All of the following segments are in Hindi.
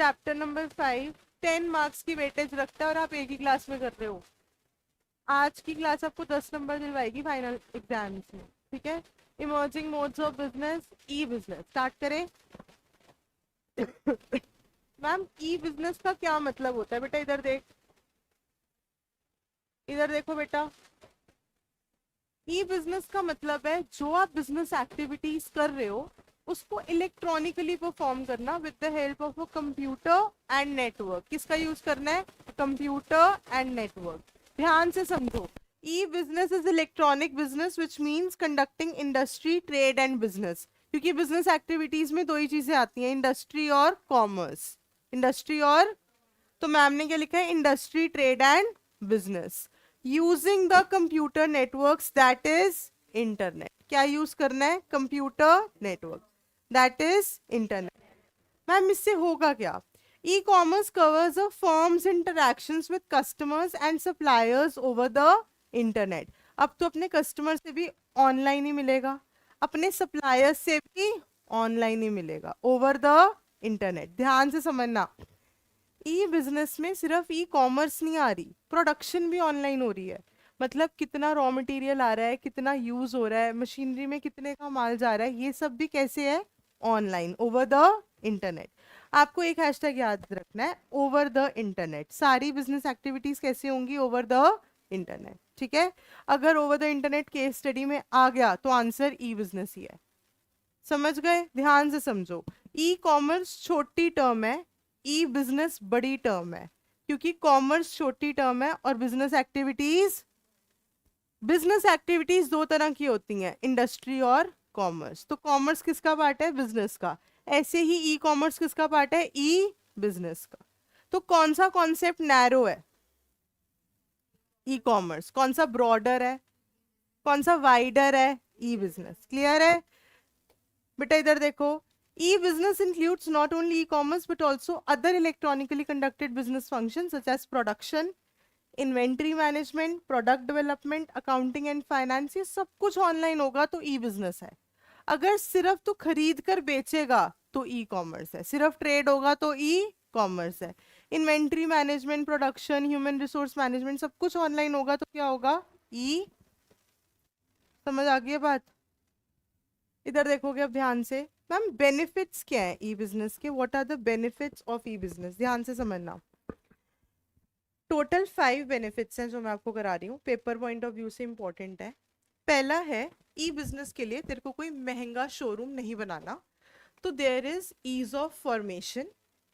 चैप्टर नंबर 5 10 मार्क्स की वेटेज रखता है और आप एक ही क्लास में कर रहे हो। आज की क्लास आपको 10 नंबर दिलवाएगी फाइनल एग्जाम्स में, ठीक है। Emerging modes of business, E business start करें। मैम ई बिजनेस का क्या मतलब होता है बेटा? इधर देख, इधर देखो बेटा। ई बिजनेस का मतलब है जो आप बिजनेस एक्टिविटीज कर रहे हो उसको इलेक्ट्रॉनिकली परफॉर्म करना with the help of a computer and network. किसका यूज करना है? Computer and network. ध्यान से समझो, e business is electronic business which means conducting industry, trade and business. क्योंकि बिजनेस एक्टिविटीज में दो ही चीजें आती हैं, इंडस्ट्री और कॉमर्स। इंडस्ट्री और, तो मैम ने क्या लिखा है? Industry, trade and business using the computer networks that is internet. क्या यूज करना है? Computer network that is internet. Ma'am इससे होगा क्या? E commerce covers a firms interactions with customers and suppliers over the internet. अब तो अपने कस्टमर से भी ऑनलाइन ही मिलेगा, अपने सप्लायर्स से भी ऑनलाइन ही मिलेगा, ओवर द इंटरनेट। ध्यान से समझना, ई बिजनेस में सिर्फ ई कॉमर्स नहीं आ रही, प्रोडक्शन भी ऑनलाइन हो रही है। मतलब कितना रॉ मटेरियल आ रहा है, कितना यूज हो रहा है, मशीनरी में कितने का माल जा रहा है, ये सब भी कैसे है? Online, over the internet. आपको एक हैशटैग याद रखना है, ओवर द इंटरनेट। सारी बिजनेस एक्टिविटीज कैसे होंगी? ओवर द इंटरनेट, ठीक है। अगर over the internet case study में आ गया तो आंसर ई बिजनेस ही है। समझ गए? ध्यान से समझो, ई कॉमर्स छोटी टर्म है, ई बिजनेस बड़ी टर्म है। क्योंकि कॉमर्स छोटी टर्म है और बिजनेस एक्टिविटीज दो तरह की होती हैं, इंडस्ट्री और कॉमर्स। तो कॉमर्स किसका पार्ट है? बिजनेस का। ऐसे ही ई कॉमर्स किसका पार्ट है? ई बिजनेस का। तो कौन सा कॉन्सेप्ट नैरो है? E commerce. कौन सा ब्रॉडर है? कौन सा वाइडर है? E business. क्लियर है बेटा? इधर देखो, e-business includes not only e-commerce but also other electronically conducted business functions such as production, inventory management, product development, accounting and finance। ये सब कुछ ऑनलाइन होगा तो e-business है। अगर सिर्फ तो खरीद कर बेचेगा तो e-commerce है, सिर्फ ट्रेड होगा तो e-commerce है। Inventory management, production, human resource management सब कुछ ऑनलाइन होगा तो क्या होगा? ई। समझ आ गई है बात? इधर देखोगे अब ध्यान से, मैम बेनिफिट्स क्या है ई बिजनेस के? What are the benefits of e business? ध्यान से समझना। टोटल 5 बेनिफिट्स हैं जो मैं आपको करा रही हूँ, पेपर पॉइंट ऑफ व्यू से इंपॉर्टेंट है। पहला है, ई बिजनेस के लिए तेरे को कोई महंगा शोरूम नहीं बनाना, तो there is ease of formation,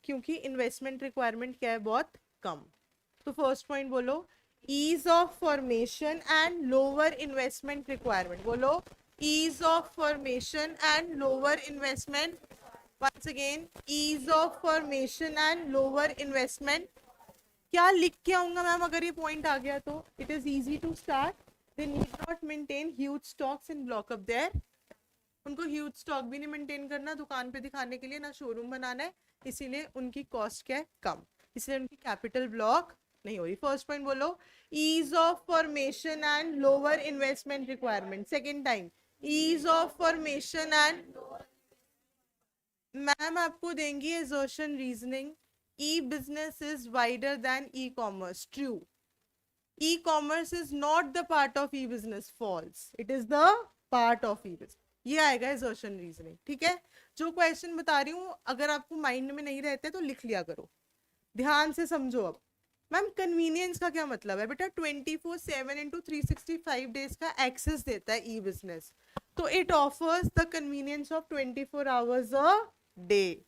क्योंकि इन्वेस्टमेंट रिक्वायरमेंट क्या है? बहुत कम। तो फर्स्ट पॉइंट बोलो, ease of formation and lower investment requirement. बोलो, ease of formation and lower investment. Once again, ease of formation and lower investment. क्या लिख के आऊंगा मैम अगर ये पॉइंट आ गया तो? It is easy to start, they need not maintain huge stocks in block up there. उनको ह्यूज स्टॉक भी नहीं मेंटेन करना, दुकान पे दिखाने के लिए ना शोरूम बनाना है, इसीलिए उनकी कॉस्ट क्या है? कम, इसलिए उनकी कैपिटल ब्लॉक नहीं हो रही। फर्स्ट पॉइंट बोलो, ease of formation and lower investment requirement. Second time, ease of formation and, ma'am आपको देंगी assertion reasoning. E business is wider than e commerce, true. E commerce is not the part of e business, false, it is the part of e business. ये आएगा assertion रीजनिंग, ठीक है। जो क्वेश्चन बता रही हूँ अगर आपको माइंड में नहीं रहते तो लिख लिया करो। ध्यान से समझो अब। मैम कन्वीनियंस का क्या मतलब है बेटा? 24/7 इंटू 365 डेज का एक्सेस देता है ई बिजनेस, तो it offers the convenience of 24 hours a day,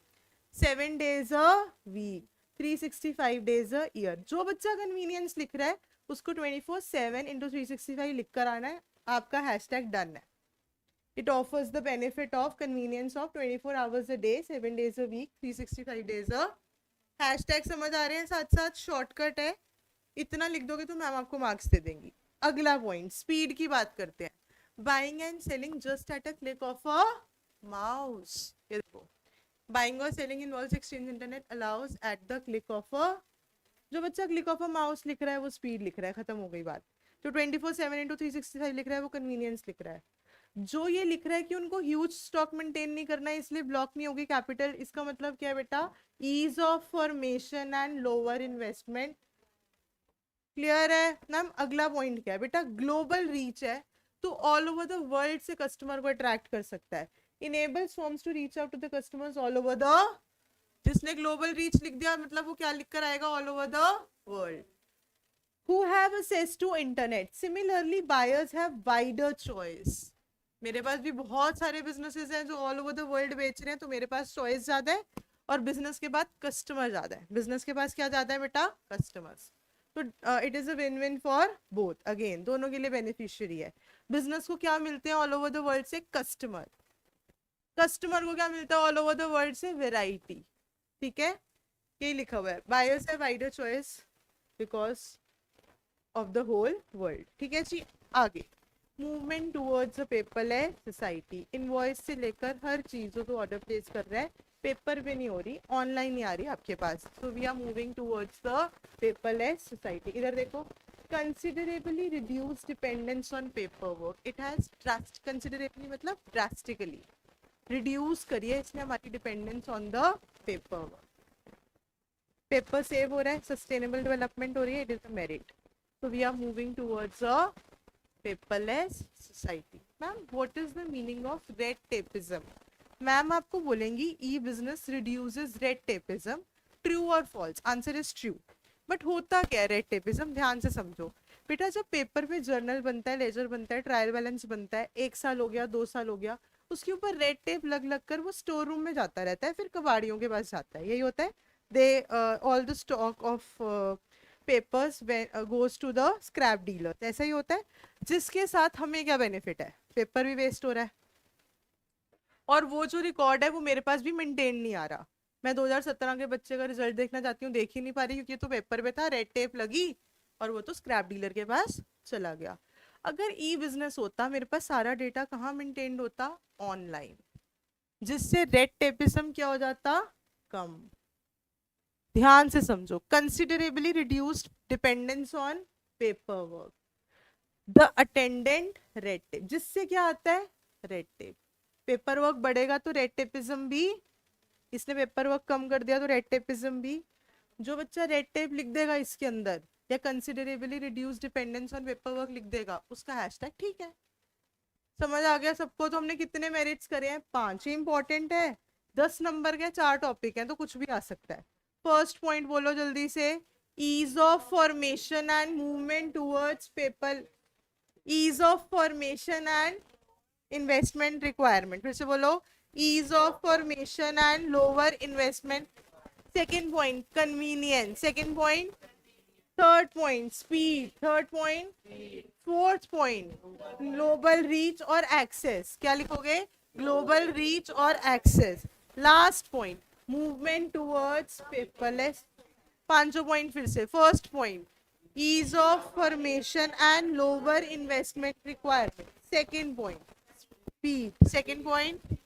7 days a week, 365 days a year. जो बच्चा कन्वीनियंस लिख रहा है उसको 24/7 इंटू 365 लिख कर आना है, आपका हैशटैग डन है। It offers the benefit of convenience of 24 hours a day, 7 days a week, 365 days a. Hashtag समझ आ रहे हैं? साथ साथ शॉर्टकट है, इतना लिख दोगे तो मैम आपको मार्क्स दे देंगी। अगला पॉइंट, स्पीड की बात करते हैं। Buying and selling just at a click of a mouse. ये देखो, बाइंग और selling involves exchange internet allows at the click of a. जो बच्चा क्लिक ऑफ अ माउस लिख रहा है वो स्पीड लिख रहा है, खत्म हो गई बात। जो 24/7 इंटू 365 लिख रहा है वो कन्वीनियंस लिख रहा है। जो ये लिख रहा है कि उनको ह्यूज स्टॉक मेंटेन नहीं करना है इसलिए ब्लॉक नहीं होगी कैपिटल, इसका मतलब क्या है बेटा, ease of formation and lower investment. Clear है मैम? अगला पॉइंट क्या है बेटा, ग्लोबल रीच है, तो ऑल ओवर द वर्ल्ड से कस्टमर को अट्रैक्ट कर सकता है। Enables firms to reach out to the customers all over the, जिसने ग्लोबल रीच लिख दिया मतलब वो क्या लिख कर आएगा, all over the world. Who have access to internet, similarly buyers have wider choice। मेरे पास भी बहुत सारे बिजनेसेस हैं जो ऑल ओवर द वर्ल्ड बेच रहे हैं, तो मेरे पास चॉइस ज्यादा है, और बिजनेस के बाद कस्टमर ज्यादा है। बिजनेस के पास क्या ज्यादा है बेटा, कस्टमर्स। तो it is a win win for both, again दोनों के लिए बेनिफिशियरी है। बिजनेस को क्या मिलते हैं ऑल ओवर द वर्ल्ड से, कस्टमर। कस्टमर को क्या मिलता है ऑल ओवर द वर्ल्ड से, वेराइटी। ठीक है, ये लिखा हुआ है, buyers have wider choice because of the whole world. ठीक है जी, आगे movement towards a paperless society. Invoice से लेकर हर चीज जो तो ऑर्डर प्लेस कर रहा है, पेपर पे नहीं हो रही, ऑनलाइन नहीं आ रही आपके पास, so we are moving towards the paperless society. इधर देखो, considerably reduce dependence on paper work, it has considerably मतलब ड्रास्टिकली रिड्यूस करिए इसने हमारी dependence on the paper work. Paper save हो रहा है, सस्टेनेबल डेवलपमेंट हो रही है, it is a merit. So we are moving towards a paperless society. Ma'am, what is the meaning of red tapeism? Ma'am आपको बोलेंगी e business reduces red tapeism, true और false? Answer is true. But होता क्या है रेड टेपिज्म, ध्यान से समझो बेटा। जब पेपर पे जर्नल बनता है, लेजर बनता है, ट्रायल बैलेंस बनता है, 1 साल हो गया, 2 साल हो गया, उसके ऊपर रेड टेप लग लग कर वो स्टोर रूम में जाता रहता है, फिर कबाड़ियों के पास जाता है, यही होता है। They all the stock of papers goes to the scrap dealer, ऐसा ही होता है। जिसके साथ हमें क्या बेनिफिट है, पेपर भी वेस्ट हो रहा है, और वो जो रिकॉर्ड है वो मेरे पास भी मेंटेन नहीं आ रहा। मैं 2017 के बच्चे का रिजल्ट देखना चाहती हूँ, देख ही नहीं पा रही क्योंकि तो पेपर पे था, रेड टेप लगी और वो तो स्क्रैप डीलर के पास चला गया। अगर ई बिजनेस होता, मेरे पास सारा डेटा कहाँ मेंटेन्ड होता, ऑनलाइन, जिससे रेड टेपिज्म क्या हो जाता, कम। ध्यान से समझो, considerably reduced dependence on paper work, the attendant red tape, जिससे क्या आता है, रेड टेप। पेपर वर्क बढ़ेगा तो रेड टेपिज्म भी, इसने पेपर वर्क कम कर दिया तो रेड टेपिज्म भी। जो बच्चा रेड टेप लिख देगा इसके अंदर, या considerably reduce dependence on paper work लिख देगा, उसका हैशटैग ठीक है। समझ आ गया सबको? तो हमने कितने मेरिट्स करे हैं, 5 ही इंपॉर्टेंट है, 10 नंबर के 4 टॉपिक हैं, तो कुछ भी आ सकता है। फर्स्ट पॉइंट बोलो जल्दी से, ease of formation and movement towards paper, ease of formation and investment requirement, फिर से बोलो, ease of formation and lower investment. Second point convenience, second point, third point speed, third point, fourth point global reach और एक्सेस, क्या लिखोगे, ग्लोबल रीच और access. Last point movement towards paperless. पांचों पॉइंट फिर से, first point ease of formation and lower investment requirement, second point speed, second point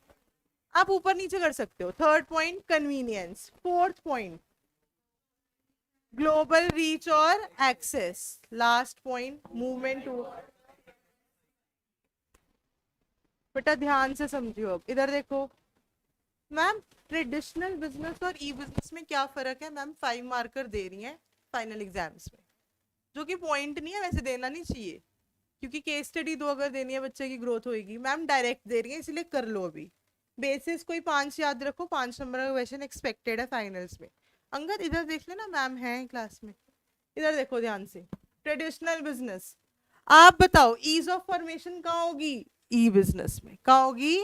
आप ऊपर नीचे कर सकते हो, third point convenience, fourth point global reach और access, last point movement to. बेटा ध्यान से समझियो, अब इधर देखो मैम, ट्रेडिशनल बिजनेस और ई बिजनेस में क्या फर्क है मैम, 5 मार्कर दे रही हैं फाइनल एग्जाम्स में, जो कि पॉइंट नहीं है, वैसे देना नहीं चाहिए, क्योंकि केस स्टडी 2 अगर देनी है बच्चे की ग्रोथ होगी। मैम डायरेक्ट दे रही है इसलिए कर लो अभी, बेसिस कोई 5 याद रखो, 5 नंबर का क्वेश्चन एक्सपेक्टेड है फाइनल्स में। अंगद इधर देख लेना, मैम है क्लास में, इधर देखो ध्यान से। ट्रेडिशनल बिजनेस, आप बताओ ईज ऑफ फॉर्मेशन कहाँ होगी, ई बिजनेस में। कहाँ होगी,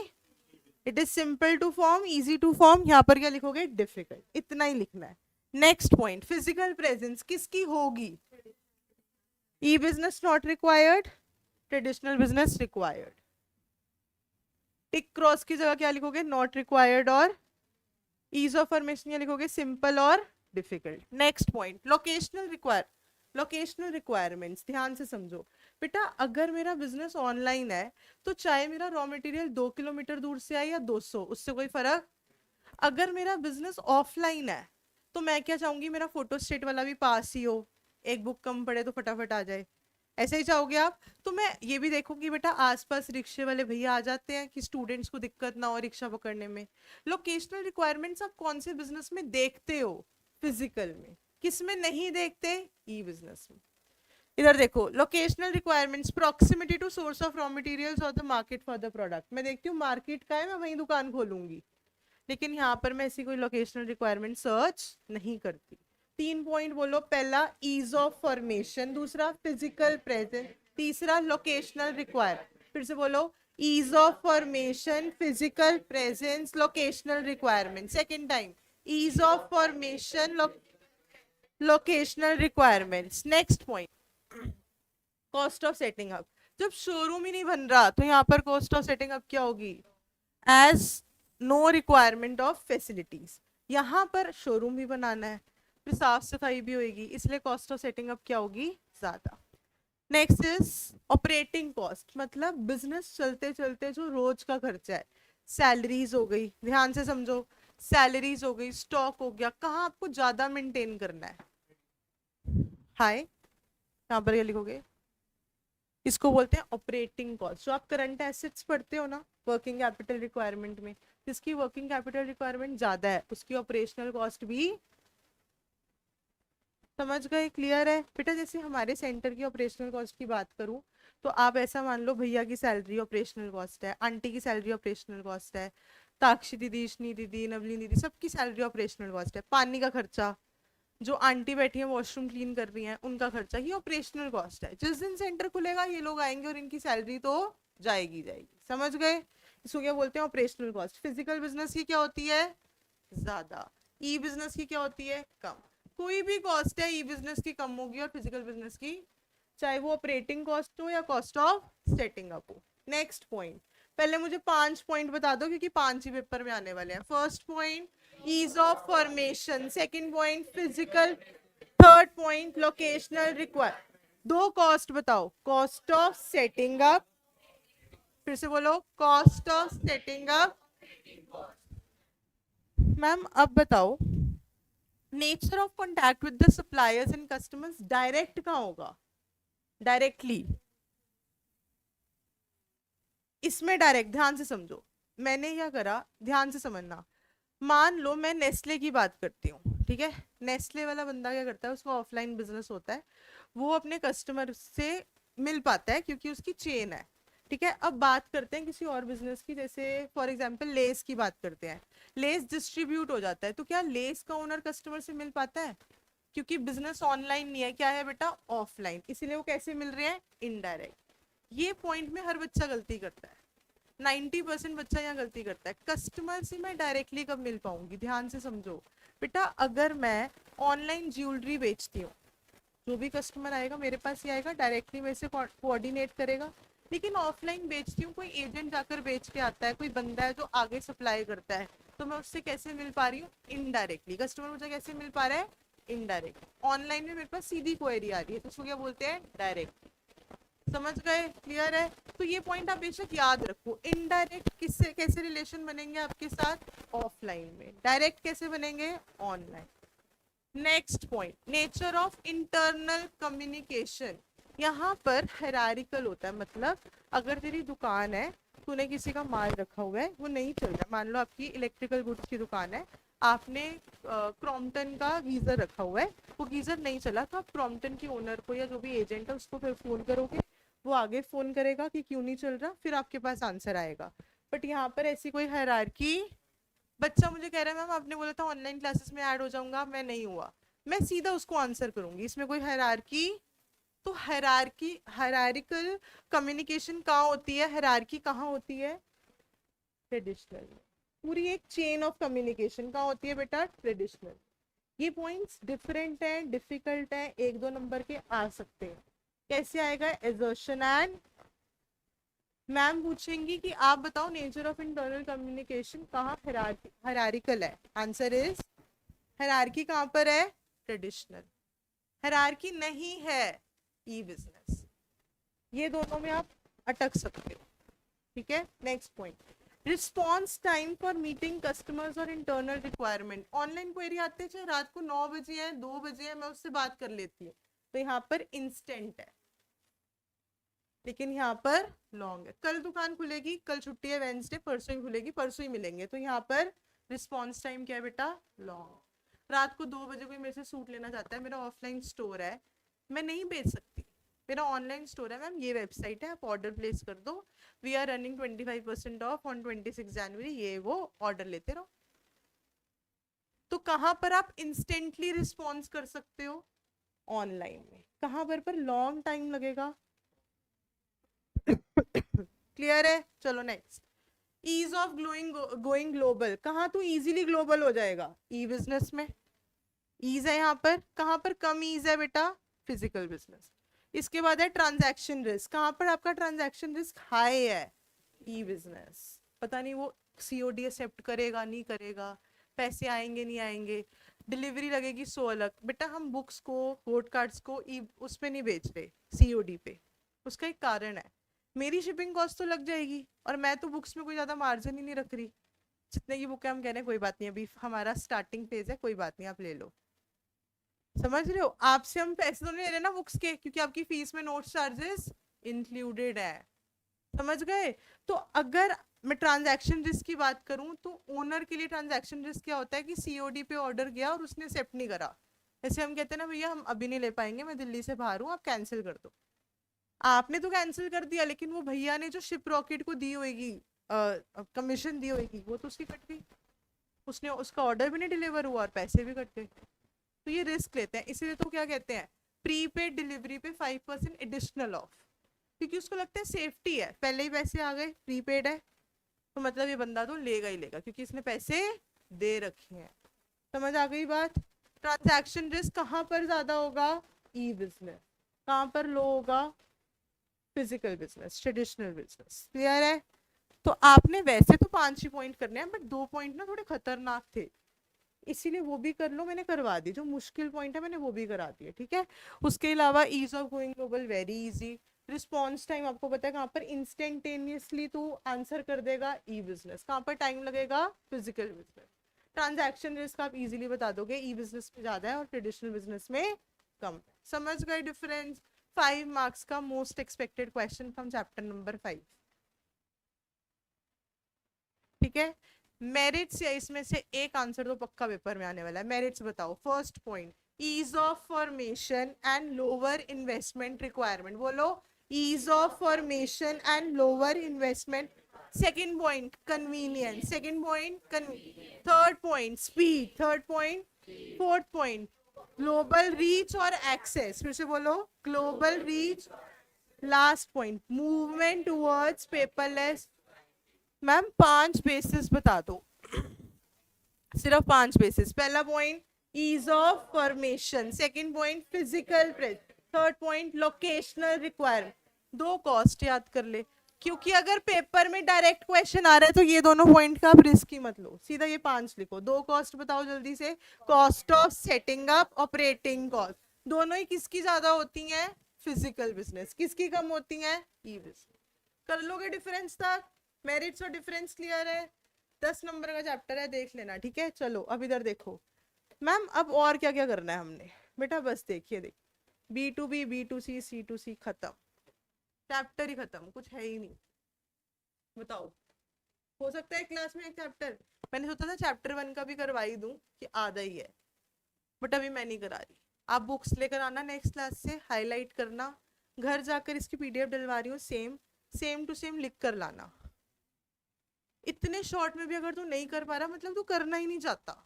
it is simple to form, easy to form, यहाँ पर क्या लिखोगे, डिफिकल्ट, इतना ही लिखना है। नेक्स्ट पॉइंट फिजिकल प्रेजेंस किसकी होगी, e business not required, traditional business required. Tick cross की जगह क्या लिखोगे, नॉट रिक्वायर्ड, और ईज ऑफ फॉर्मेशन क्या लिखोगे, सिंपल और difficult. Next point locational requirements, ध्यान से समझो बेटा। अगर मेरा बिजनेस ऑनलाइन है तो चाहे मेरा रॉ मटेरियल 2 किलोमीटर दूर से आए या 200, उससे कोई फर्क। अगर मेरा बिजनेस ऑफलाइन है तो मैं क्या चाहूंगी, मेरा फोटो स्टेट वाला भी पास ही हो, एक बुक कम पड़े तो फटाफट आ जाए। ऐसे ही चाहोगे आप? तो मैं ये भी देखूंगी बेटा आसपास रिक्शे वाले भैया आ जाते हैं कि स्टूडेंट्स को दिक्कत ना हो रिक्शा पकड़ने में। लोकेशनल रिक्वायरमेंट्स आप कौन से बिजनेस में देखते हो? फिजिकल में। किस में नहीं देखते? ई बिजनेस में। इधर देखो, locational requirements, proximity to source of raw materials और the market for the product. मैं देखती हूँ मार्केट का है, मैं वहीं दुकान खोलूंगी। लेकिन यहाँ पर मैं ऐसी कोई लोकेशनल रिक्वायरमेंट सर्च नहीं करती। 3 पॉइंट बोलो। पहला ईज ऑफ फॉर्मेशन, दूसरा फिजिकल प्रेजेंस, तीसरा लोकेशनल रिक्वायर। फिर से बोलो, ease of formation, physical presence, locational requirement. Second time, ease of formation, locational requirements. Next point, cost of setting up. जब शोरूम ही नहीं बन रहा तो यहाँ पर कॉस्ट ऑफ सेटिंग अप क्या होगी? As no requirement of facilities. यहाँ पर शोरूम भी बनाना है, फिर साफ सफाई भी होगी, इसलिए कॉस्ट ऑफ सेटिंग अप क्या होगी? ज्यादा। नेक्स्ट इज ऑपरेटिंग कॉस्ट, मतलब बिजनेस चलते चलते जो रोज का खर्चा है। सैलरीज हो गई, ध्यान से समझो, सैलरीज हो गई, स्टॉक हो गया, कहाँ आपको ज्यादा मेंटेन करना है? हाय, यहाँ पर क्या लिखोगे? इसको बोलते हैं ऑपरेटिंग कॉस्ट। जो आप करंट एसेट्स पढ़ते हो ना वर्किंग कैपिटल रिक्वायरमेंट में, जिसकी वर्किंग कैपिटल रिक्वायरमेंट ज्यादा है उसकी ऑपरेशनल कॉस्ट भी। समझ गए? क्लियर है बेटा? जैसे हमारे सेंटर की ऑपरेशनल कॉस्ट की बात करूं तो आप ऐसा मान लो, भैया की सैलरी ऑपरेशनल कॉस्ट है, आंटी की सैलरी ऑपरेशनल कॉस्ट है, ताक्षी दीदी, इशनी दीदी, नवली दीदी, सबकी सैलरी ऑपरेशनल कॉस्ट है। पानी का खर्चा, जो आंटी बैठी है वॉशरूम क्लीन कर रही हैं उनका खर्चा, ये ऑपरेशनल कॉस्ट है। जिस दिन सेंटर खुलेगा ये लोग आएंगे और इनकी सैलरी तो जाएगी जाएगी। समझ गए? इसको क्या बोलते हैं? Operational cost. फिजिकल बिजनेस की क्या होती है? ज्यादा। ई बिजनेस की क्या होती है? कम। कोई भी कॉस्ट है ई बिजनेस की कम होगी और फिजिकल बिजनेस की, चाहे वो ऑपरेटिंग कॉस्ट हो या कॉस्ट ऑफ सेटिंग अप हो। नेक्स्ट पॉइंट, पहले मुझे 5 पॉइंट बता दो क्योंकि 5 ही पेपर में आने वाले हैं। First point ease of formation, second point physical, third point locational require. दो कॉस्ट बताओ, कॉस्ट ऑफ सेटिंग अप, फिर से बोलो, cost of setting up. Ma'am अब बताओ, nature of contact with the suppliers and customers, direct कहाँ होगा? डायरेक्टली। इसमें डायरेक्ट, ध्यान से समझो मैंने क्या करा, ध्यान से समझना। मान लो मैं नेस्ले की बात करती हूँ, ठीक है? नेस्ले वाला बंदा क्या करता है, उसका ऑफलाइन बिजनेस होता है, वो अपने कस्टमर से मिल पाता है क्योंकि उसकी चेन है, ठीक है? अब बात करते हैं किसी और बिजनेस की, जैसे फॉर एग्जांपल लेस की बात करते हैं। लेस डिस्ट्रीब्यूट हो जाता है तो क्या लेस का ओनर कस्टमर से मिल पाता है? क्योंकि बिजनेस ऑनलाइन नहीं है, क्या है बेटा? ऑफलाइन। इसीलिए वो कैसे मिल रहे हैं? इनडायरेक्ट। ये पॉइंट में हर बच्चा गलती करता है, 90% बच्चा यहाँ गलती करता है। कस्टमर से मैं डायरेक्टली कब मिल पाऊंगी? ध्यान से समझो बेटा, अगर मैं ऑनलाइन ज्वेलरी बेचती हूँ, जो भी कस्टमर आएगा मेरे पास ही आएगा, डायरेक्टली मेरे से कोऑर्डिनेट करेगा। लेकिन ऑफलाइन बेचती हूँ, कोई एजेंट जाकर बेच के आता है, कोई बंदा है जो आगे सप्लाई करता है, तो मैं उससे कैसे मिल पा रही हूँ? इनडायरेक्टली। कस्टमर मुझे कैसे मिल पा रहा है? इनडायरेक्ट। ऑनलाइन में मेरे पास सीधी क्वेरी आ रही है तो उसको क्या बोलते हैं? डायरेक्ट। समझ गए? क्लियर है? तो ये पॉइंट आप बेशक याद रखो। इनडायरेक्ट किससे कैसे रिलेशन बनेंगे आपके साथ? ऑफलाइन में। डायरेक्ट कैसे बनेंगे? Online. Next point, nature of internal communication. यहाँ पर हायरार्किकल होता है, मतलब अगर तेरी दुकान है, तूने किसी का माल रखा हुआ है, वो नहीं चल रहा, मान लो आपकी इलेक्ट्रिकल गुड्स की दुकान है, आपने क्रॉम्पटन का गीजर रखा हुआ है, वो गीजर नहीं चला, तो आप क्रॉम्पटन के ओनर को या जो भी एजेंट है उसको फिर फोन करोगे, वो आगे फोन करेगा कि क्यों नहीं चल रहा, फिर आपके पास आंसर आएगा। बट यहाँ पर ऐसी कोई हायरार्की, बच्चा मुझे कह रहा है मैम आपने बोला था ऑनलाइन क्लासेस में ऐड हो जाऊंगा, मैं नहीं हुआ, मैं सीधा उसको आंसर करूंगी, इसमें कोई हायरार्की। तो हायरार्की, हायरार्किकल कम्युनिकेशन कहाँ होती है? हायरार्की कहाँ होती है? ट्रेडिशनल। पूरी एक चेन ऑफ कम्युनिकेशन कहाँ होती है बेटा? ट्रेडिशनल। ये पॉइंट्स डिफरेंट हैं, डिफिकल्ट हैं, 1-2 नंबर के आ सकते हैं। कैसे आएगा? Assertion and. मैम पूछेंगी कि आप बताओ नेचर ऑफ इंटरनल कम्युनिकेशन कहाँ हायरार्किकल है? आंसर इज, हायरार्की कहाँ पर है? ट्रेडिशनल। हायरार्की नहीं है ई बिजनेस। ये दोनों में आप अटक सकते हो, ठीक है? Next point, response time for meeting customers और इंटरनल रिक्वायरमेंट। ऑनलाइन क्वेरी आते हैं चाहे रात को 9 बजे है, 2 बजे है, मैं उससे बात कर लेती हूँ, तो यहाँ पर इंस्टेंट है। लेकिन यहाँ पर लॉन्ग है। कल दुकान खुलेगी, कल छुट्टी है वेंसडे, परसों ही खुलेगी, परसों ही मिलेंगे, तो यहाँ पर रिस्पॉन्स टाइम क्या है बेटा, लॉन्ग। रात को 2 बजे कोई मेरे से सूट लेना चाहता है, मेरा ऑफलाइन स्टोर है, मैं नहीं बेच सकती, मेरा ऑनलाइन स्टोर है मैम, ये वेबसाइट है, आप ऑर्डर प्लेस कर दो, we are running 25% off on 26 January, ये वो ऑर्डर लेते रहो। तो कहाँ पर आप इंस्टेंटली रिस्पॉन्स कर सकते हो, ऑनलाइन में। कहाँ पर लॉन्ग टाइम लगेगा। क्लियर है, चलो next. Ease of going global, कहाँ तू इजीली ग्लोबल हो जाएगा, ई बिजनेस में ईज है। यहाँ पर कहाँ पर कम ईज है बेटा, फिजिकल बिजनेस। इसके बाद है ट्रांजैक्शन रिस्क, कहाँ पर आपका ट्रांजैक्शन रिस्क हाई है, ई बिजनेस। पता नहीं वो सीओडी एक्सेप्ट करेगा नहीं करेगा, पैसे आएंगे नहीं आएंगे, डिलीवरी लगेगी 100 अलग। बेटा हम बुक्स को, वोट कार्ड्स को ई उस पे नहीं बेच रहे, सीओडी पे। उसका एक कारण है, मेरी शिपिंग कॉस्ट तो लग जाएगी, और मैं तो बुक्स में कोई ज्यादा मार्जिन ही नहीं रख रही। जितने की बुक है हम कह रहे हैं कोई बात नहीं, अभी हमारा स्टार्टिंग फेज है, कोई बात नहीं आप ले लो। समझ रहे हो, आपसे हम पैसे तो नहीं ले रहे ना बुक्स के, क्योंकि आपकी फीस में नोट चार्जेस इंक्लूडेड है। समझ गए। तो अगर मैं ट्रांजैक्शन रिस्क की बात करूं, तो ओनर के लिए ट्रांजैक्शन रिस्क क्या होता है कि सीओडी पे ऑर्डर गया और उसने एक्सेप्ट नहीं करा। जैसे हम कहते हैं ना, भैया हम अभी नहीं ले पाएंगे, मैं दिल्ली से बाहर हूँ, आप कैंसिल कर दो। आपने तो कैंसिल कर दिया, लेकिन वो भैया ने जो शिप रॉकेट को दी होगी कमीशन दी होगी, वो तो उसकी कट गई, उसने उसका ऑर्डर भी नहीं डिलीवर हुआ और पैसे भी कट गए। तो ये रिस्क लेते हैं, इसीलिए तो क्या कहते हैं, प्रीपेड डिलीवरी पे 5% एडिशनल ऑफ, क्योंकि उसको लगता है सेफ्टी है, पहले ही पैसे आ गए, प्रीपेड है, तो मतलब ये बंदा तो लेगा ही लेगा, क्योंकि इसने पैसे दे रखे हैं। समझ आ गई बात। ट्रांजैक्शन रिस्क कहाँ पर ज्यादा होगा, ई बिजनेस। कहाँ पर लो होगा, physical business, traditional business. Clear है। तो आपने वैसे तो 5 ही पॉइंट करने हैं, बट 2 पॉइंट ना थोड़े खतरनाक थे, इसीलिए वो भी कर लो, मैंने करवा दी, जो मुश्किल पॉइंट है मैंने वो भी करा दिए, ठीक है। उसके अलावा ease of going global very easy. Response time आपको पता है, कहाँ पर इंस्टेंटेनियसली तू आंसर कर देगा, ई बिजनेस। कहाँ पर टाइम लगेगा, फिजिकल बिजनेस। ट्रांजैक्शन रिस्क आप इजीली बता दोगे, ई बिजनेस में ज्यादा है और ट्रेडिशनल बिजनेस में कम। समझ गए डिफरेंस। 5 मार्क्स का most expected question from chapter number 5, ठीक है। मेरिट्स या इसमें से एक आंसर तो पक्का पेपर में आने वाला है। मेरिट्स बताओ। First point, ease of formation and lower investment requirement, बोलो ease of formation and lower investment. Second point, convenience. Second point, third point, speed. Third point, fourth point, global reach और एक्सेस। फिर से बोलो, global reach. Last point, movement towards paperless. Ma'am 5 basis बता दो, सिर्फ 5 बेसिस। पहला point, ease of formation. Second point, physical press. Third point, locational requirement. 2 cost याद कर ले, क्योंकि अगर पेपर में डायरेक्ट क्वेश्चन आ रहा है तो ये दोनों पॉइंट का आप रिस्क ही मत लो, सीधा ये 5 लिखो। 2 कॉस्ट बताओ जल्दी से। Cost of setting up, operating cost. दोनों ही किसकी ज्यादा होती हैं, फिजिकल बिजनेस। किसकी कम होती हैं, ई बिजनेस। कर लोगे डिफरेंस तक, मेरिट्स और डिफरेंस क्लियर है। 10 नंबर का चैप्टर है, देख लेना, ठीक है। चलो अब इधर देखो मैम, अब और क्या क्या करना है हमने, बेटा बस देखिए, देख B2B, B2C, C2C खत्म, चैप्टर ही खत्म, कुछ है ही नहीं। बताओ, हो सकता है क्लास में एक चैप्टर, मैंने सोचा था चैप्टर 1 का भी करवा ही दूं कि आधा ही है, बट अभी मैं नहीं करा रही। आप बुक्स लेकर आना नेक्स्ट क्लास से, हाईलाइट करना, घर जाकर इसकी PDF डलवा रही हूँ, सेम टू सेम लिख कर लाना। इतने शॉर्ट में भी अगर तू नहीं कर पा रहा, मतलब तू करना ही नहीं चाहता।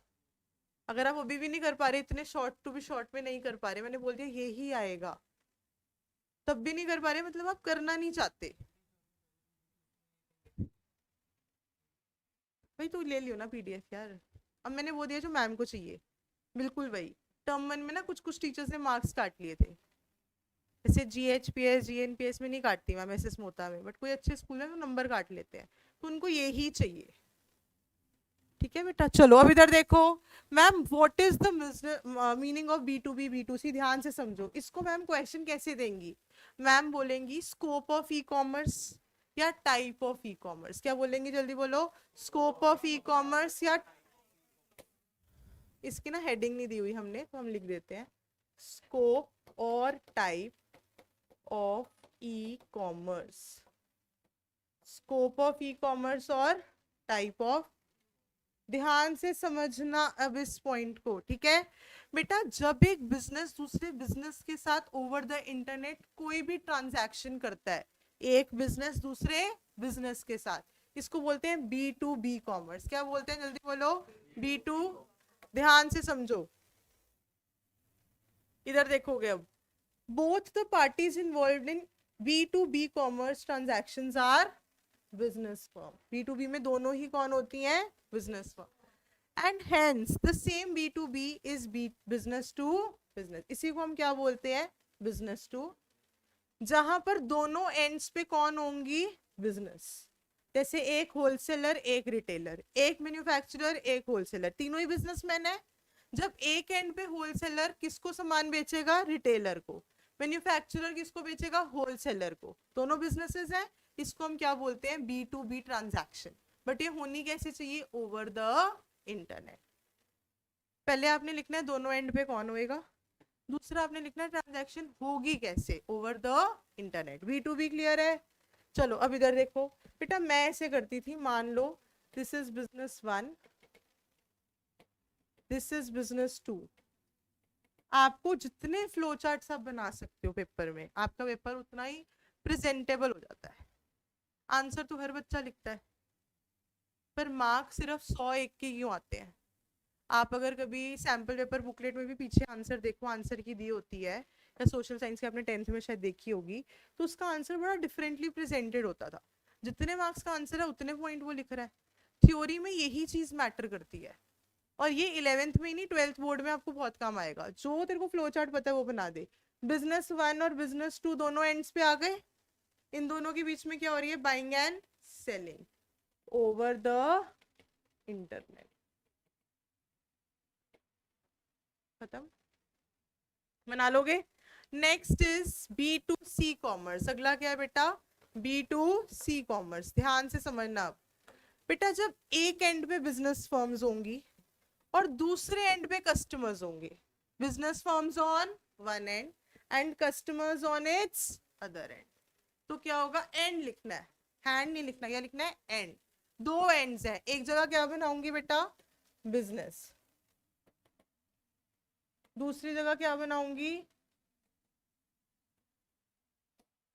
अगर आप अभी भी नहीं कर पा रहे, इतने शॉर्ट टू भी शॉर्ट में नहीं कर पा रहे, मैंने बोल दिया यही आएगा, तब भी नहीं कर पा रहे, मतलब आप करना नहीं चाहते। भाई तू ले लियो ना PDF यार, अब मैंने वो दिया जो मैम को चाहिए, बिल्कुल वही। टर्म 1 में ना कुछ कुछ टीचर्स ने मार्क्स काट लिए थे, जैसे GHPS GNPS में नहीं काटती मैम, SS मोता में, बट कोई अच्छे स्कूल है तो नंबर काट लेते हैं, तो उनको यही चाहिए, ठीक है बेटा। चलो अब इधर देखो ma'am, what is the meaning of B2B B2C, ध्यान से समझो इसको। मैम क्वेश्चन कैसे देंगी, मैम बोलेंगी स्कोप ऑफ ई कॉमर्स या टाइप ऑफ ई कॉमर्स। क्या बोलेंगी, जल्दी बोलो, स्कोप ऑफ ई कॉमर्स या, इसकी ना हेडिंग नहीं दी हुई हमने, तो हम लिख देते हैं स्कोप और type of e commerce, scope of e commerce और टाइप ऑफ। ध्यान से समझना अब इस पॉइंट को, ठीक है बेटा। जब एक बिजनेस दूसरे बिजनेस के साथ ओवर द इंटरनेट कोई भी ट्रांजैक्शन करता है, एक बिजनेस दूसरे बिजनेस के साथ, इसको बोलते हैं B2B कॉमर्स। क्या बोलते हैं, जल्दी बोलो, B2। ध्यान से समझो, इधर देखोगे अब, both the parties involved in B2B commerce transactions are business firm। B2B में दोनों ही कौन होती हैं, business firm। And hence the same B2B is business to business। इसी को हम क्या बोलते हैं, business to, जहां पर दोनों एंड्स पे कौन होंगी, बिजनेस। जैसे एक होलसेलर एक रिटेलर, एक मैन्युफैक्चरर एक होलसेलर, तीनों ही बिजनेसमैन है। जब एक एंड पे होलसेलर किसको सामान बेचेगा, रिटेलर को, मैन्युफैक्चरर किसको बेचेगा, होलसेलर को, दोनों बिजनेसेस हैं। इसको हम क्या बोलते हैं, B2B ट्रांजैक्शन। बट ये होनी कैसे चाहिए, ओवर द इंटरनेट। पहले आपने लिखना है दोनों एंड पे कौन होएगा, दूसरा आपने लिखना है ट्रांजैक्शन होगी कैसे, over the internet. B2B clear है। चलो अब इधर देखो बेटा, मैं ऐसे करती थी, मान लो this is business 1, this is business 2। आपको जितने फ्लो चार्ट्स आप बना सकते हो पेपर में, आपका पेपर उतना ही प्रेजेंटेबल हो जाता है। आंसर तो हर बच्चा लिखता है, पर मार्क्स सिर्फ 100 के क्यों आते हैं। आप अगर कभी सैम्पल पेपर बुकलेट में भी पीछे आंसर देखो, आंसर की दी होती है, या सोशल साइंस की आपने 10th में शायद देखी होगी, तो उसका आंसर बड़ा डिफरेंटली प्रेजेंटेड होता था। जितने मार्क्स का आंसर है उतने पॉइंट वो लिख रहा है। थ्योरी में यही चीज मैटर करती है, और ये 11th में ही नहीं 12th बोर्ड में आपको बहुत काम आएगा। जो तेरे को फ्लो चार्ट पता है वो बना दे। बिजनेस 1 और बिजनेस 2 दोनों एंड्स पे आ गए, इन दोनों के बीच में क्या हो रही है, buying and selling over the internet. खत्म, बना लोगे। Next is B2C commerce. अगला क्या है बेटा, B2C कॉमर्स। ध्यान से समझना अब बेटा, जब एक एंड पे बिजनेस फर्म्स होंगी और दूसरे एंड पे कस्टमर्स होंगे, business firms on one and and customers on it's other and, तो क्या होगा, एंड लिखना है, हैंड नहीं लिखना, क्या लिखना है, एंड। दो एंड्स है, एक जगह क्या बनाऊंगी बेटा, बिजनेस, दूसरी जगह क्या बनाऊंगी,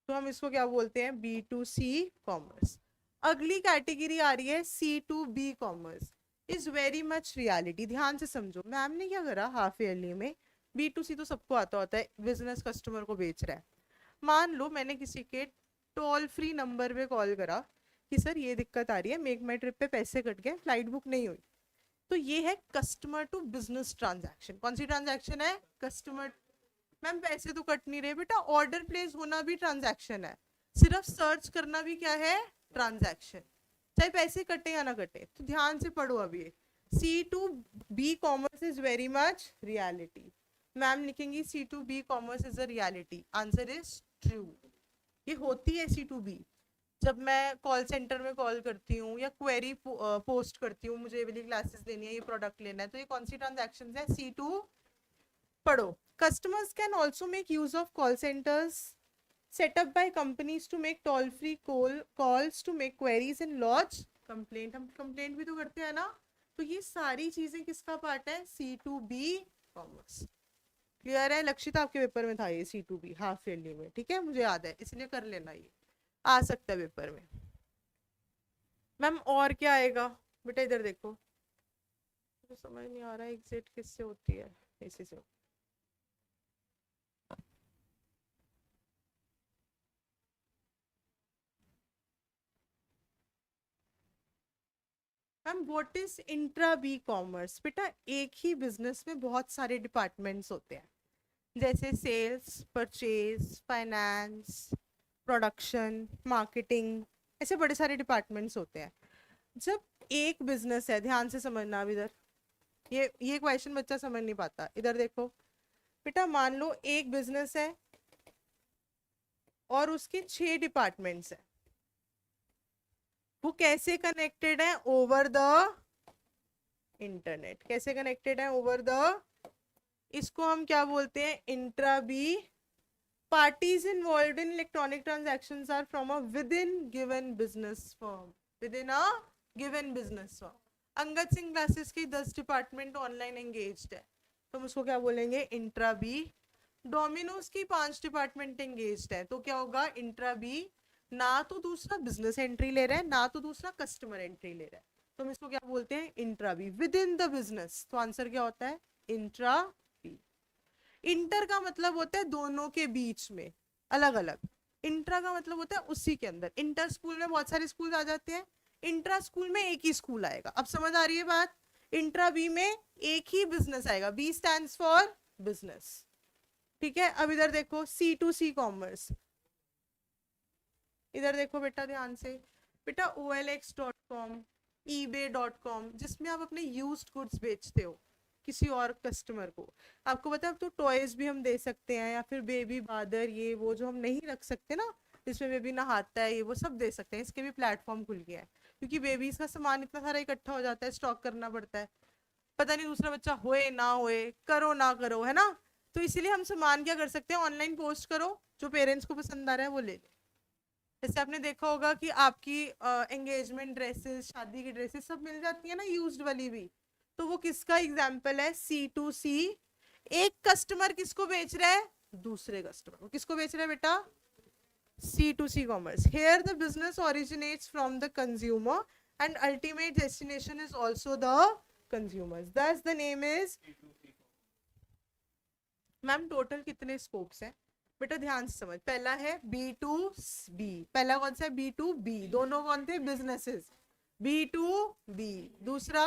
तो हम इसको क्या बोलते हैं, B2C कॉमर्स। अगली कैटेगरी आ रही है C2B commerce, is very much reality. ध्यान से समझो, मैम ने क्या करा हाफ ईयरली में, B2C तो सबको आता होता है, बिजनेस कस्टमर को बेच रहा है। मान लो मैंने किसी के टोल फ्री नंबर पे कॉल करा कि सर ये दिक्कत आ रही है, मेक माई ट्रिप पे पैसे कट गए, फ्लाइट बुक नहीं हुई। तो ये है कस्टमर टू बिजनेस ट्रांजैक्शन। कौन सी ट्रांजैक्शन है, कस्टमर। मैम पैसे तो कट नहीं रहे बेटा, ऑर्डर प्लेस होना भी ट्रांजैक्शन है, सिर्फ सर्च करना भी क्या है, ट्रांजैक्शन, चाहे पैसे कटे या ना कटे। तो ध्यान से पढ़ो अभी, C2B commerce is very much reality. Ma'am लिखेंगी C2B commerce is a reality, answer is true. ये होती है C2B। जब मैं कॉल सेंटर में कॉल करती हूँ या क्वेरी पोस्ट करती हूँ, मुझे ये वाली क्लासेस लेनी है, ये प्रोडक्ट लेना है, तो ये कौन सी ट्रांजैक्शन है, C2। पढ़ो, customers can also make use of call centers set up by companies to make toll free calls to make queries and lodge complaint। हम complaint भी तो करते हैं ना, तो ये सारी चीजें किसका पार्ट है, C2B कॉमर्स। क्लियर है, लक्षित आपके पेपर में था ये C2B हाफ ईयरली में, ठीक है, मुझे याद है, इसलिए कर लेना, ये आ सकता है पेपर में। मैम और क्या आएगा बेटा, इधर देखो, तो समझ नहीं आ रहा है एग्जिट किससे होती है, इसी से। Ma'am what is intra B commerce, बेटा एक ही बिजनेस में बहुत सारे डिपार्टमेंट्स होते हैं, जैसे sales, purchase, finance, production, marketing, ऐसे बड़े सारे डिपार्टमेंट्स होते हैं। जब एक बिजनेस है, ध्यान से समझना अब इधर, ये क्वेश्चन बच्चा समझ नहीं पाता, इधर देखो बेटा, मान लो एक बिजनेस है और उसके 6 डिपार्टमेंट्स हैं, वो कैसे कनेक्टेड है, ओवर द इंटरनेट। कैसे कनेक्टेड है, ओवर द, इसको हम क्या बोलते हैं, intra B parties involved in electronic transactions are from a within given business firm, within a given business firm. Angad Singh classes की 10 डिपार्टमेंट ऑनलाइन एंगेज्ड है, तो हम उसको क्या बोलेंगे, इंट्रा बी. डोमिनोज की 5 डिपार्टमेंट एंगेज्ड है, तो क्या होगा, इंट्रा बी. ना तो दूसरा बिजनेस एंट्री ले रहा है, ना तो दूसरा कस्टमर एंट्री ले रहा है, तो हम इसको क्या बोलते हैं, intra B. Within the business, तो आंसर क्या होता है, इंट्रा बी. इंटर का मतलब होता है दोनों के बीच में, अलग अलग. इंट्रा का मतलब होता है उसी के अंदर. इंटर स्कूल में बहुत सारे स्कूल आ जाते हैं, इंट्रा स्कूल में एक ही स्कूल आएगा. अब समझ आ रही है बात. इंट्रा बी में एक ही बिजनेस आएगा, बी स्टैंड्स फॉर बिजनेस. ठीक है. अब इधर देखो, C2C कॉमर्स. इधर देखो बेटा ध्यान से. बेटा OLX.com, eBay.com, जिसमें आप अपने यूज्ड गुड्स बेचते हो किसी और कस्टमर को. आपको पता है अब तो टॉयज भी हम दे सकते हैं, या फिर बेबी बादर, ये वो जो हम नहीं रख सकते ना, जिसमें बेबी नहाता है, ये वो सब दे सकते हैं. इसके भी प्लेटफॉर्म खुल गया है, क्योंकि बेबीज का सामान इतना सारा इकट्ठा हो जाता है, स्टॉक करना पड़ता है, पता नहीं दूसरा बच्चा होए ना होए, करो ना करो, है ना. तो इसीलिए हम सामान क्या कर सकते हैं, ऑनलाइन पोस्ट करो, जो पेरेंट्स को पसंद आ रहा है वो ले ले. जैसे आपने देखा होगा कि आपकी एंगेजमेंट ड्रेसेस, शादी की ड्रेसेस सब मिल जाती है ना, यूज्ड वाली भी. तो वो किसका एग्जाम्पल है, C2C. एक कस्टमर किसको बेच रहा है, दूसरे कस्टमर को. किसको बेच रहा है बेटा, C2C commerce. Here the business originates from the consumer and ultimate destination is also the consumers. Thus the name is. Ma'am total कितने स्कोप्स हैं बेटा, ध्यान से समझ. पहला है B2B, पहला कौन सा है, B2B. दोनों कौन थे, बिजनेसेस. B2B. दूसरा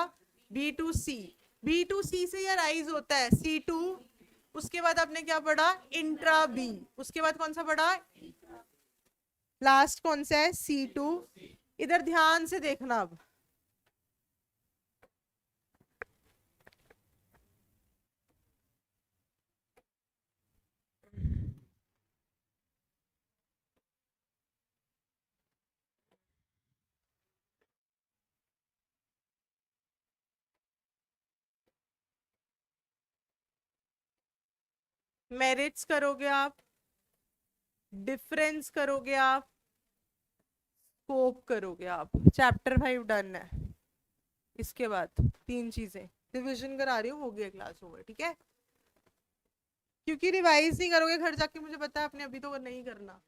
B2C. B2C से ये राइज होता है C2. उसके बाद आपने क्या पढ़ा, इंट्रा बी. उसके बाद कौन सा पढ़ा, लास्ट कौन सा है, C2. इधर ध्यान से देखना. अब मेरिट्स करोगे आप, डिफरेंस करोगे आप, स्कोप करोगे आप. चैप्टर 5 डन है. इसके बाद 3 चीजें रिविजन करा रही हूँ, हो गया क्लास ओवर. ठीक है, क्योंकि रिवाइज नहीं करोगे घर जाके, मुझे पता है आपने अभी तो नहीं करना.